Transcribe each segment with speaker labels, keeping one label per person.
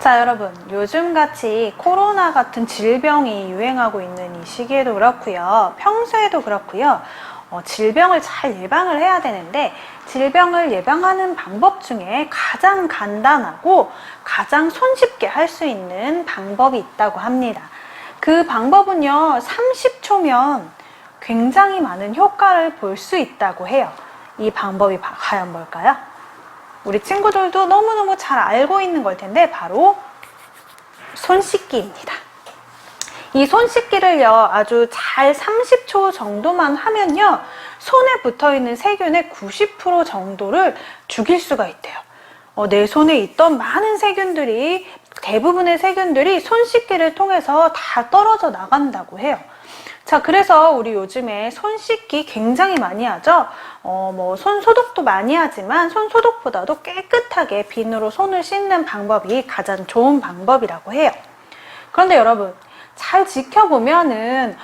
Speaker 1: 자, 여러분, 요즘같이 코로나 같은 질병이 유행하고 있는 이 시기에도 그렇고요, 평소에도 그렇고요, 질병을 잘 예방을 해야 되는데, 질병을 예방하는 방법 중에 가장 간단하고 가장 손쉽게 할 수 있는 방법이 있다고 합니다. 그 방법은요, 30초면 굉장히 많은 효과를 볼 수 있다고 해요. 이 방법이 과연 뭘까요? 우리 친구들도 너무너무 잘 알고 있는 걸 텐데, 바로 손 씻기입니다. 이 손 씻기를요, 아주 잘 30초 정도만 하면요, 손에 붙어 있는 세균의 90% 정도를 죽일 수가 있대요. 내 손에 있던 많은 세균들이, 대부분의 세균들이 손 씻기를 통해서 다 떨어져 나간다고 해요. 자, 그래서 우리 요즘에 손 씻기 굉장히 많이 하죠. 손 소독도 많이 하지만 손 소독보다도 깨끗하게 비누로 손을 씻는 방법이 가장 좋은 방법이라고 해요. 그런데 여러분, 잘 지켜보면은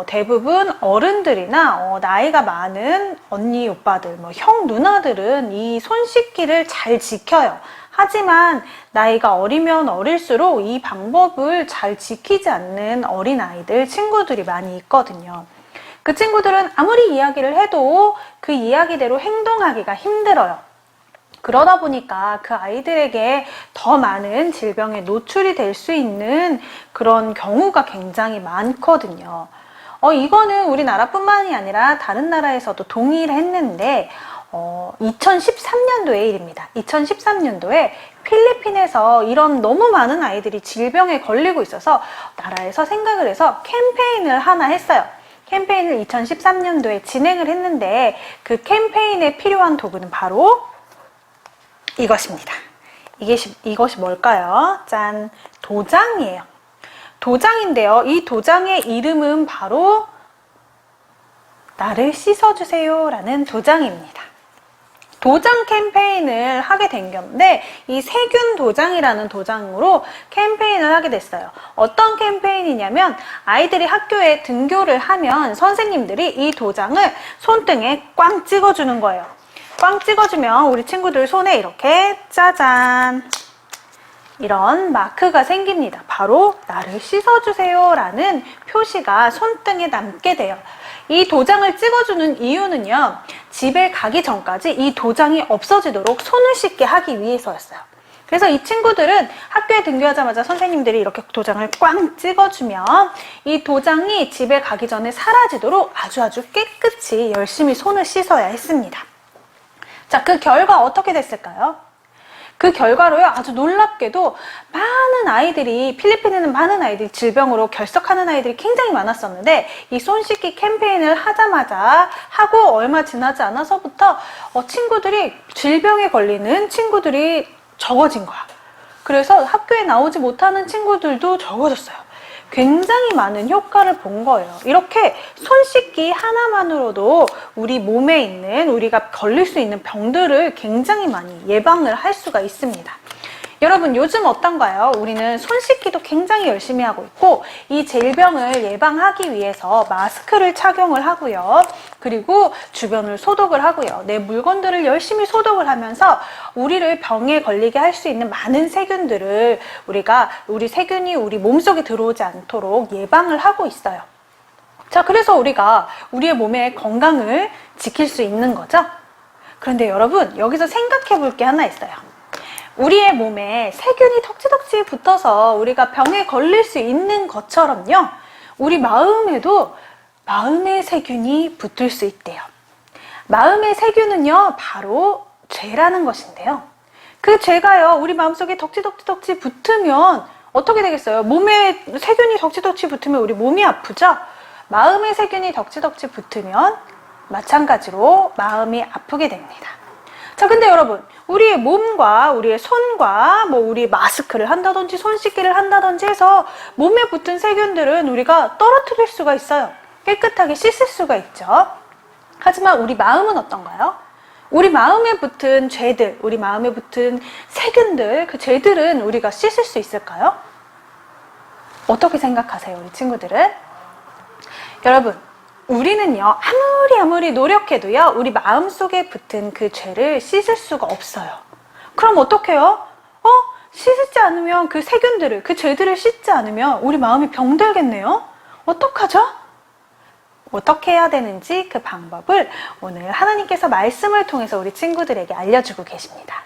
Speaker 1: 대부분 어른들이나 나이가 많은 언니, 오빠들, 형, 누나들은 이 손 씻기를 잘 지켜요. 하지만 나이가 어리면 어릴수록 이 방법을 잘 지키지 않는 어린아이들, 친구들이 많이 있거든요. 그 친구들은 아무리 이야기를 해도 그 이야기대로 행동하기가 힘들어요. 그러다 보니까 그 아이들에게 더 많은 질병에 노출이 될 수 있는 그런 경우가 굉장히 많거든요. 이거는 우리나라뿐만이 아니라 다른 나라에서도 동일했는데 2013년도의 일입니다. 2013년도에 필리핀에서 이런 너무 많은 아이들이 질병에 걸리고 있어서 나라에서 생각을 해서 캠페인을 하나 했어요. 캠페인을 2013년도에 진행을 했는데 그 캠페인에 필요한 도구는 바로 이것입니다. 이것이 뭘까요? 짠! 도장이에요. 도장인데요. 이 도장의 이름은 바로 나를 씻어주세요 라는 도장입니다. 도장 캠페인을 하게 된 건데 이 세균 도장이라는 도장으로 캠페인을 하게 됐어요. 어떤 캠페인이냐면 아이들이 학교에 등교를 하면 선생님들이 이 도장을 손등에 꽝 찍어주는 거예요. 꽝 찍어주면 우리 친구들 손에 이렇게 짜잔 이런 마크가 생깁니다. 바로 나를 씻어주세요 라는 표시가 손등에 남게 돼요. 이 도장을 찍어주는 이유는요, 집에 가기 전까지 이 도장이 없어지도록 손을 씻게 하기 위해서였어요. 그래서 이 친구들은 학교에 등교하자마자 선생님들이 이렇게 도장을 꽝 찍어주면 이 도장이 집에 가기 전에 사라지도록 아주 깨끗이 열심히 손을 씻어야 했습니다. 자, 그 결과 어떻게 됐을까요? 그 결과로요, 아주 놀랍게도 많은 아이들이, 필리핀에는 많은 아이들이 질병으로 결석하는 아이들이 굉장히 많았었는데 이 손 씻기 캠페인을 하자마자 하고 얼마 지나지 않아서부터 친구들이, 질병에 걸리는 친구들이 적어진 거야. 그래서 학교에 나오지 못하는 친구들도 적어졌어요. 굉장히 많은 효과를 본 거예요. 이렇게 손 씻기 하나만으로도 우리 몸에 있는, 우리가 걸릴 수 있는 병들을 굉장히 많이 예방을 할 수가 있습니다. 여러분, 요즘 어떤가요? 우리는 손 씻기도 굉장히 열심히 하고 있고 이 질병을 예방하기 위해서 마스크를 착용을 하고요. 그리고 주변을 소독을 하고요. 내 물건들을 열심히 소독을 하면서 우리를 병에 걸리게 할 수 있는 많은 세균들을 우리 세균이 우리 몸속에 들어오지 않도록 예방을 하고 있어요. 자, 그래서 우리가 우리의 몸의 건강을 지킬 수 있는 거죠. 그런데 여러분, 여기서 생각해 볼 게 하나 있어요. 우리의 몸에 세균이 덕지덕지 붙어서 우리가 병에 걸릴 수 있는 것처럼요, 우리 마음에도 마음의 세균이 붙을 수 있대요. 마음의 세균은요, 바로 죄라는 것인데요. 그 죄가요, 우리 마음속에 덕지덕지 붙으면 어떻게 되겠어요? 몸에 세균이 덕지덕지 붙으면 우리 몸이 아프죠? 마음의 세균이 덕지덕지 붙으면 마찬가지로 마음이 아프게 됩니다. 자, 근데 여러분, 우리의 몸과 우리의 손과 우리 마스크를 한다든지 손 씻기를 한다든지 해서 몸에 붙은 세균들은 우리가 떨어뜨릴 수가 있어요. 깨끗하게 씻을 수가 있죠. 하지만 우리 마음은 어떤가요? 우리 마음에 붙은 죄들, 우리 마음에 붙은 세균들, 그 죄들은 우리가 씻을 수 있을까요? 어떻게 생각하세요, 우리 친구들은? 여러분, 우리는요, 아무리 노력해도요, 우리 마음속에 붙은 그 죄를 씻을 수가 없어요. 그럼 어떡해요? 씻지 않으면 그 세균들을, 그 죄들을 씻지 않으면 우리 마음이 병들겠네요? 어떡하죠? 어떻게 해야 되는지 그 방법을 오늘 하나님께서 말씀을 통해서 우리 친구들에게 알려주고 계십니다.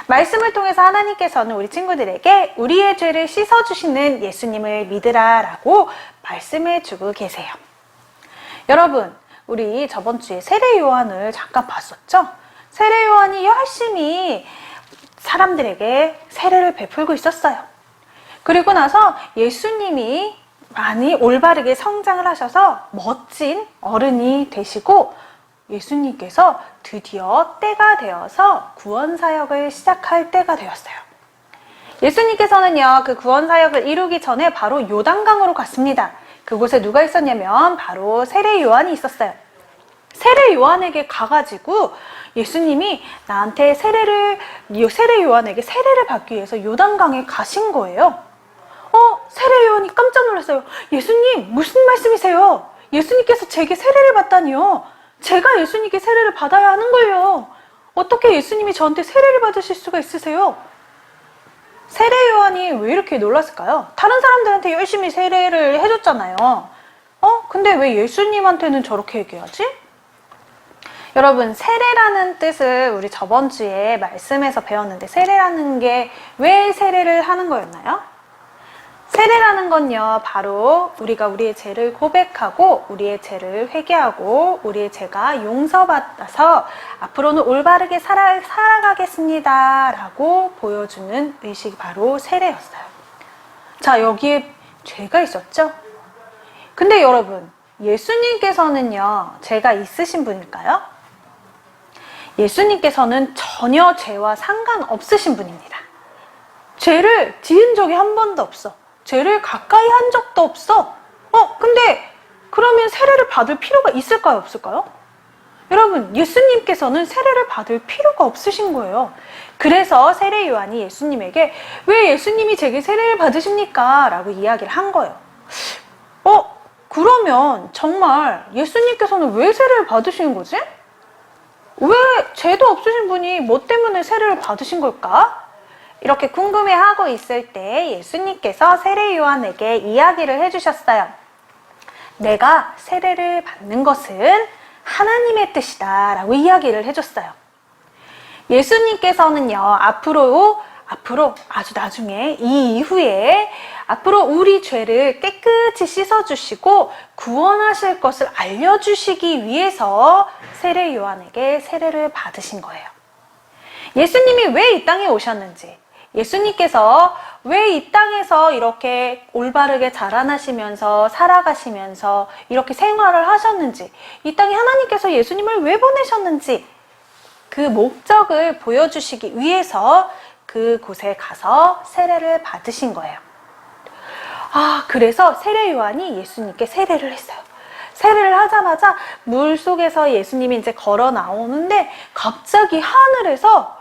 Speaker 1: 말씀을 통해서 하나님께서는 우리 친구들에게 우리의 죄를 씻어주시는 예수님을 믿으라 라고 말씀해 주고 계세요. 여러분, 우리 저번 주에 세례 요한을 잠깐 봤었죠? 세례 요한이 열심히 사람들에게 세례를 베풀고 있었어요. 그리고 나서 예수님이 많이 올바르게 성장을 하셔서 멋진 어른이 되시고 예수님께서 드디어 때가 되어서 구원사역을 시작할 때가 되었어요. 예수님께서는요, 그 구원사역을 이루기 전에 바로 요단강으로 갔습니다. 그곳에 누가 있었냐면 바로 세례 요한이 있었어요. 세례 요한에게 가가지고 예수님이 나한테 세례 요한에게 세례를 받기 위해서 요단강에 가신 거예요. 세례 요한이 깜짝 놀랐어요. 예수님, 무슨 말씀이세요? 예수님께서 제게 세례를 받다니요. 제가 예수님께 세례를 받아야 하는 거예요. 어떻게 예수님이 저한테 세례를 받으실 수가 있으세요? 세례 요한이 왜 이렇게 놀랐을까요? 다른 사람들한테 열심히 세례를 해줬잖아요. 근데 왜 예수님한테는 저렇게 얘기하지? 여러분, 세례라는 뜻을 우리 저번 주에 말씀에서 배웠는데 세례라는 게 왜 세례를 하는 거였나요? 세례라는 건요, 바로 우리가 우리의 죄를 고백하고 우리의 죄를 회개하고 우리의 죄가 용서받아서 앞으로는 올바르게 살아가겠습니다 라고 보여주는 의식이 바로 세례였어요. 자, 여기에 죄가 있었죠? 근데 여러분, 예수님께서는요, 죄가 있으신 분일까요? 예수님께서는 전혀 죄와 상관없으신 분입니다. 죄를 지은 적이 한 번도 없어. 죄를 가까이 한 적도 없어. 근데 그러면 세례를 받을 필요가 있을까요, 없을까요? 여러분, 예수님께서는 세례를 받을 필요가 없으신 거예요. 그래서 세례 요한이 예수님에게 왜 예수님이 제게 세례를 받으십니까? 라고 이야기를 한 거예요. 그러면 정말 예수님께서는 왜 세례를 받으시는 거지? 왜 죄도 없으신 분이 뭐 때문에 세례를 받으신 걸까? 이렇게 궁금해하고 있을 때 예수님께서 세례 요한에게 이야기를 해주셨어요. 내가 세례를 받는 것은 하나님의 뜻이다 라고 이야기를 해줬어요. 예수님께서는요, 앞으로 아주 나중에 이 이후에 앞으로 우리 죄를 깨끗이 씻어주시고 구원하실 것을 알려주시기 위해서 세례 요한에게 세례를 받으신 거예요. 예수님이 왜 이 땅에 오셨는지, 예수님께서 왜 이 땅에서 이렇게 올바르게 자라나시면서 살아가시면서 이렇게 생활을 하셨는지, 이 땅에 하나님께서 예수님을 왜 보내셨는지 그 목적을 보여주시기 위해서 그곳에 가서 세례를 받으신 거예요. 그래서 세례 요한이 예수님께 세례를 했어요. 세례를 하자마자 물 속에서 예수님이 이제 걸어 나오는데 갑자기 하늘에서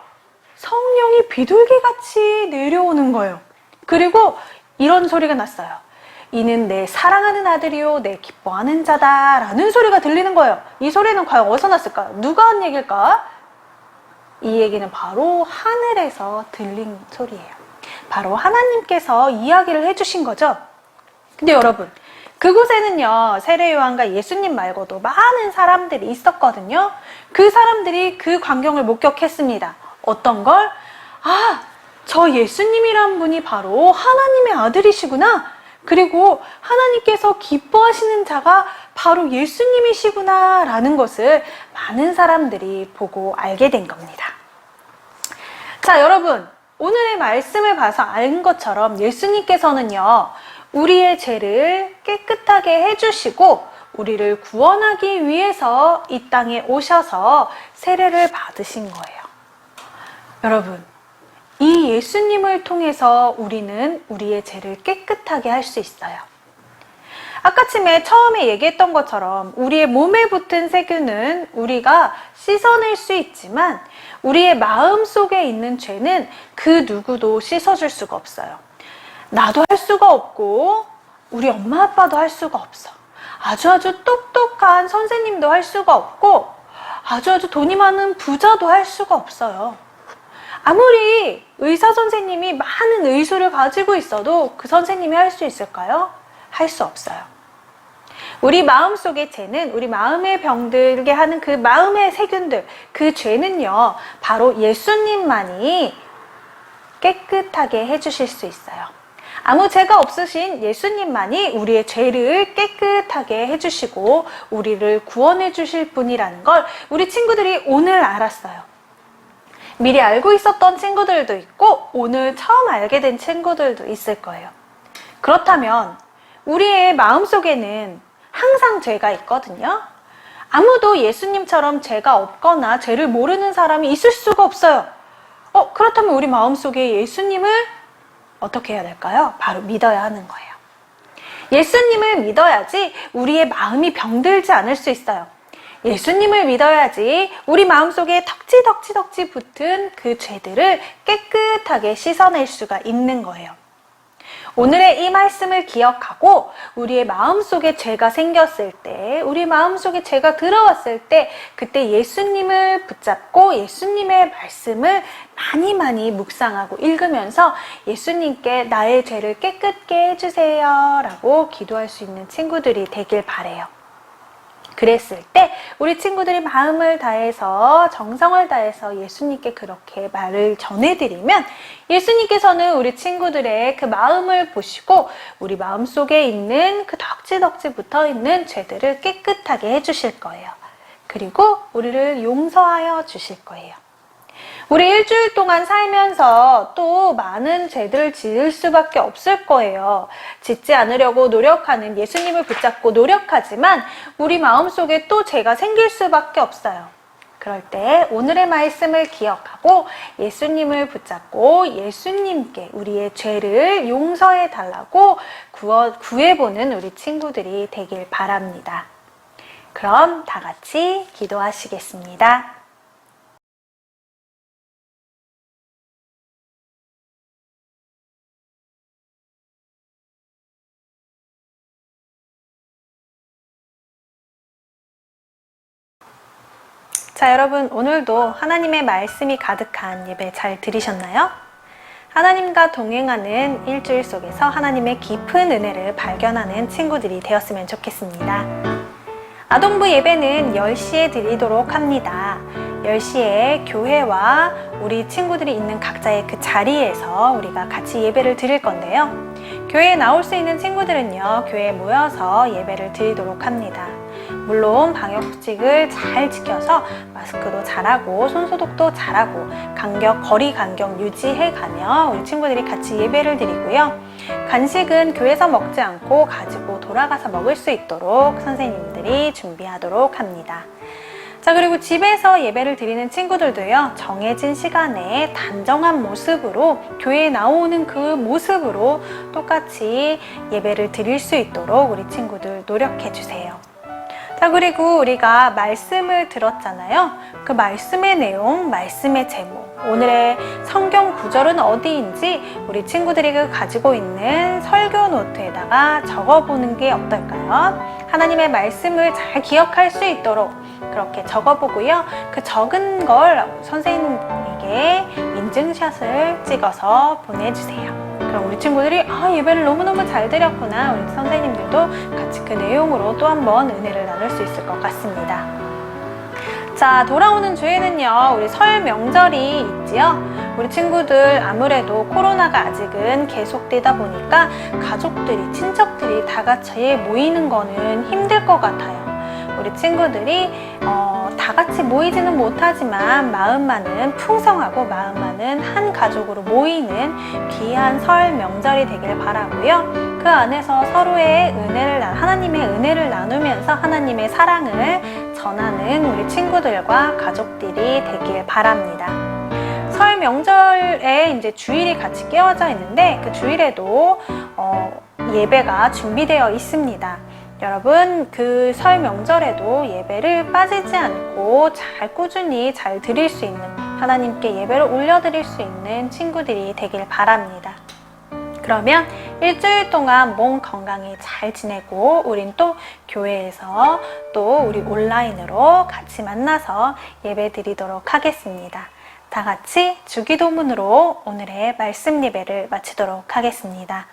Speaker 1: 성령이 비둘기같이 내려오는 거예요. 그리고 이런 소리가 났어요. 이는 내 사랑하는 아들이요 내 기뻐하는 자다 라는 소리가 들리는 거예요. 이 소리는 과연 어디서 났을까요? 누가 한 얘기일까? 이 얘기는 바로 하늘에서 들린 소리예요. 바로 하나님께서 이야기를 해주신 거죠. 근데 여러분, 그곳에는요, 세례 요한과 예수님 말고도 많은 사람들이 있었거든요. 그 사람들이 그 광경을 목격했습니다. 어떤 걸? 아, 저 예수님이란 분이 바로 하나님의 아들이시구나. 그리고 하나님께서 기뻐하시는 자가 바로 예수님이시구나 라는 것을 많은 사람들이 보고 알게 된 겁니다. 자, 여러분, 오늘의 말씀을 봐서 알 것처럼 예수님께서는요, 우리의 죄를 깨끗하게 해주시고 우리를 구원하기 위해서 이 땅에 오셔서 세례를 받으신 거예요. 여러분, 이 예수님을 통해서 우리는 우리의 죄를 깨끗하게 할 수 있어요. 아까쯤에 처음에 얘기했던 것처럼 우리의 몸에 붙은 세균은 우리가 씻어낼 수 있지만 우리의 마음 속에 있는 죄는 그 누구도 씻어줄 수가 없어요. 나도 할 수가 없고 우리 엄마 아빠도 할 수가 없어. 아주 똑똑한 선생님도 할 수가 없고 아주 돈이 많은 부자도 할 수가 없어요. 아무리 의사 선생님이 많은 의술을 가지고 있어도 그 선생님이 할 수 있을까요? 할 수 없어요. 우리 마음속의 죄는, 우리 마음에 병들게 하는 그 마음의 세균들, 그 죄는요, 바로 예수님만이 깨끗하게 해주실 수 있어요. 아무 죄가 없으신 예수님만이 우리의 죄를 깨끗하게 해주시고 우리를 구원해 주실 분이라는 걸 우리 친구들이 오늘 알았어요. 미리 알고 있었던 친구들도 있고 오늘 처음 알게 된 친구들도 있을 거예요. 그렇다면 우리의 마음속에는 항상 죄가 있거든요. 아무도 예수님처럼 죄가 없거나 죄를 모르는 사람이 있을 수가 없어요. 그렇다면 우리 마음속에 예수님을 어떻게 해야 될까요? 바로 믿어야 하는 거예요. 예수님을 믿어야지 우리의 마음이 병들지 않을 수 있어요. 예수님을 믿어야지 우리 마음속에 덕지 붙은 그 죄들을 깨끗하게 씻어낼 수가 있는 거예요. 오늘의 이 말씀을 기억하고 우리의 마음속에 죄가 생겼을 때, 우리 마음속에 죄가 들어왔을 때 그때 예수님을 붙잡고 예수님의 말씀을 많이 묵상하고 읽으면서 예수님께 나의 죄를 깨끗게 해주세요 라고 기도할 수 있는 친구들이 되길 바라요. 그랬을 때 우리 친구들이 마음을 다해서 정성을 다해서 예수님께 그렇게 말을 전해드리면 예수님께서는 우리 친구들의 그 마음을 보시고 우리 마음속에 있는 그 덕지 붙어있는 죄들을 깨끗하게 해주실 거예요. 그리고 우리를 용서하여 주실 거예요. 우리 일주일 동안 살면서 또 많은 죄들을 지을 수밖에 없을 거예요. 짓지 않으려고 노력하는 예수님을 붙잡고 노력하지만 우리 마음속에 또 죄가 생길 수밖에 없어요. 그럴 때 오늘의 말씀을 기억하고 예수님을 붙잡고 예수님께 우리의 죄를 용서해 달라고 구해보는 우리 친구들이 되길 바랍니다. 그럼 다 같이 기도하시겠습니다. 자, 여러분, 오늘도 하나님의 말씀이 가득한 예배 잘 들으셨나요? 하나님과 동행하는 일주일 속에서 하나님의 깊은 은혜를 발견하는 친구들이 되었으면 좋겠습니다. 아동부 예배는 10시에 드리도록 합니다. 10시에 교회와 우리 친구들이 있는 각자의 그 자리에서 우리가 같이 예배를 드릴 건데요. 교회에 나올 수 있는 친구들은요, 교회에 모여서 예배를 드리도록 합니다. 물론 방역수칙을 잘 지켜서 마스크도 잘하고 손소독도 잘하고 거리 간격 유지해가며 우리 친구들이 같이 예배를 드리고요. 간식은 교회에서 먹지 않고 가지고 돌아가서 먹을 수 있도록 선생님들이 준비하도록 합니다. 자, 그리고 집에서 예배를 드리는 친구들도요, 정해진 시간에 단정한 모습으로 교회에 나오는 그 모습으로 똑같이 예배를 드릴 수 있도록 우리 친구들 노력해 주세요. 자, 그리고 우리가 말씀을 들었잖아요. 그 말씀의 내용, 말씀의 제목, 오늘의 성경 구절은 어디인지 우리 친구들이 가지고 있는 설교 노트에다가 적어보는 게 어떨까요? 하나님의 말씀을 잘 기억할 수 있도록 그렇게 적어보고요. 그 적은 걸 선생님에게 인증샷을 찍어서 보내주세요. 그럼 우리 친구들이 예배를 너무너무 잘 드렸구나. 우리 선생님들도 같이 그 내용으로 또 한번 은혜를 나눌 수 있을 것 같습니다. 자, 돌아오는 주에는요, 우리 설 명절이 있지요. 우리 친구들 아무래도 코로나가 아직은 계속되다 보니까 가족들이, 친척들이 다 같이 모이는 거는 힘들 것 같아요. 우리 친구들이 다 같이 모이지는 못하지만 마음만은 풍성하고 마음만은 한 가족으로 모이는 귀한 설 명절이 되길 바라고요. 그 안에서 서로의 하나님의 은혜를 나누면서 하나님의 사랑을 전하는 우리 친구들과 가족들이 되길 바랍니다. 설 명절에 이제 주일이 같이 끼워져 있는데 그 주일에도 예배가 준비되어 있습니다. 여러분, 그 설 명절에도 예배를 빠지지 않고 잘 꾸준히 잘 드릴 수 있는, 하나님께 예배를 올려드릴 수 있는 친구들이 되길 바랍니다. 그러면 일주일 동안 몸 건강히 잘 지내고 우린 또 교회에서 또 우리 온라인으로 같이 만나서 예배 드리도록 하겠습니다. 다 같이 주기도문으로 오늘의 말씀 예배를 마치도록 하겠습니다.